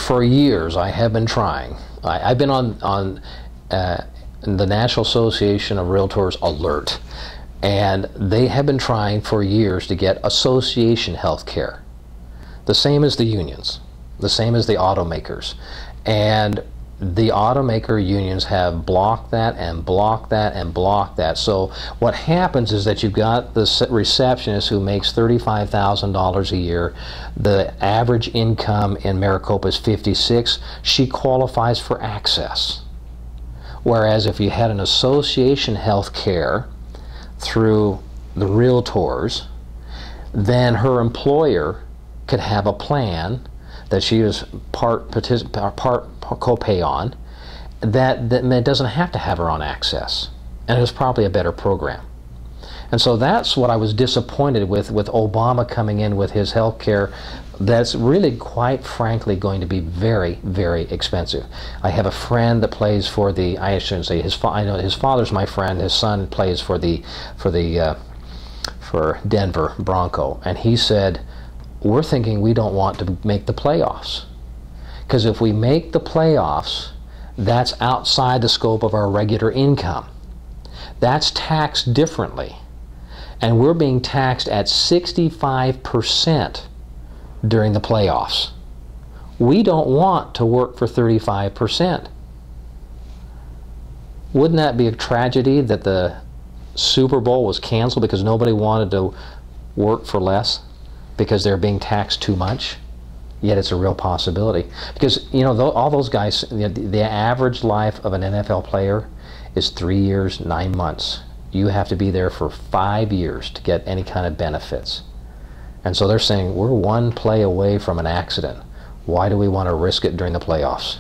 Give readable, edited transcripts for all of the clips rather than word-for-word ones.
for years I have been trying. I've been on the National Association of Realtors alert, and they have been trying for years to get association health care, the same as the unions, the same as the automakers. And the automaker unions have blocked that and blocked that and blocked that. So what happens is that you've got the receptionist who makes $35,000 a year. The average income in Maricopa is $56,000. She qualifies for access. Whereas if you had an association health care through the realtors, then her employer could have a plan that she is part copay on, that doesn't have to have her on access, and it was probably a better program. And so that's what I was disappointed with Obama coming in with his health care. That's really, quite frankly, going to be very, very expensive. I have a friend that plays for the, I shouldn't say I know his father's my friend. His son plays for Denver Bronco, and he said, we're thinking we don't want to make the playoffs, because if we make the playoffs, that's outside the scope of our regular income. That's taxed differently, and we're being taxed at 65% during the playoffs. We don't want to work for 35%. Wouldn't that be a tragedy that the Super Bowl was canceled because nobody wanted to work for less because they're being taxed too much? Yet it's a real possibility. Because, you know, all those guys, the average life of an NFL player is 3 years, 9 months. You have to be there for 5 years to get any kind of benefits. And so they're saying, we're one play away from an accident. Why do we want to risk it during the playoffs?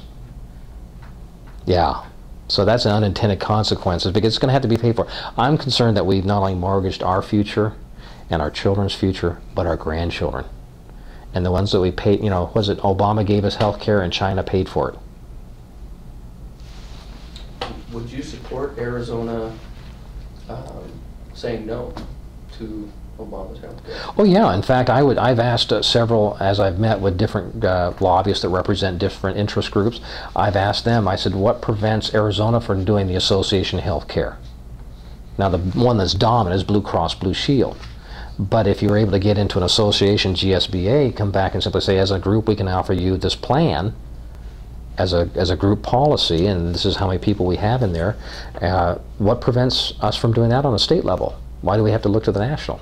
Yeah. So that's an unintended consequences, because it's going to have to be paid for. I'm concerned that we've not only mortgaged our future and our children's future, but our grandchildren. And the ones that we paid, you know, was it Obama gave us health care and China paid for it? Would you support Arizona saying no to Obama's health care? Oh yeah, in fact I've asked several, as I've met with different lobbyists that represent different interest groups, I've asked them, I said, what prevents Arizona from doing the association health care? Now the one that's dominant is Blue Cross Blue Shield. But if you're able to get into an association, GSBA, come back and simply say, as a group we can offer you this plan as a group policy, and this is how many people we have in there, what prevents us from doing that on a state level? Why do we have to look to the national?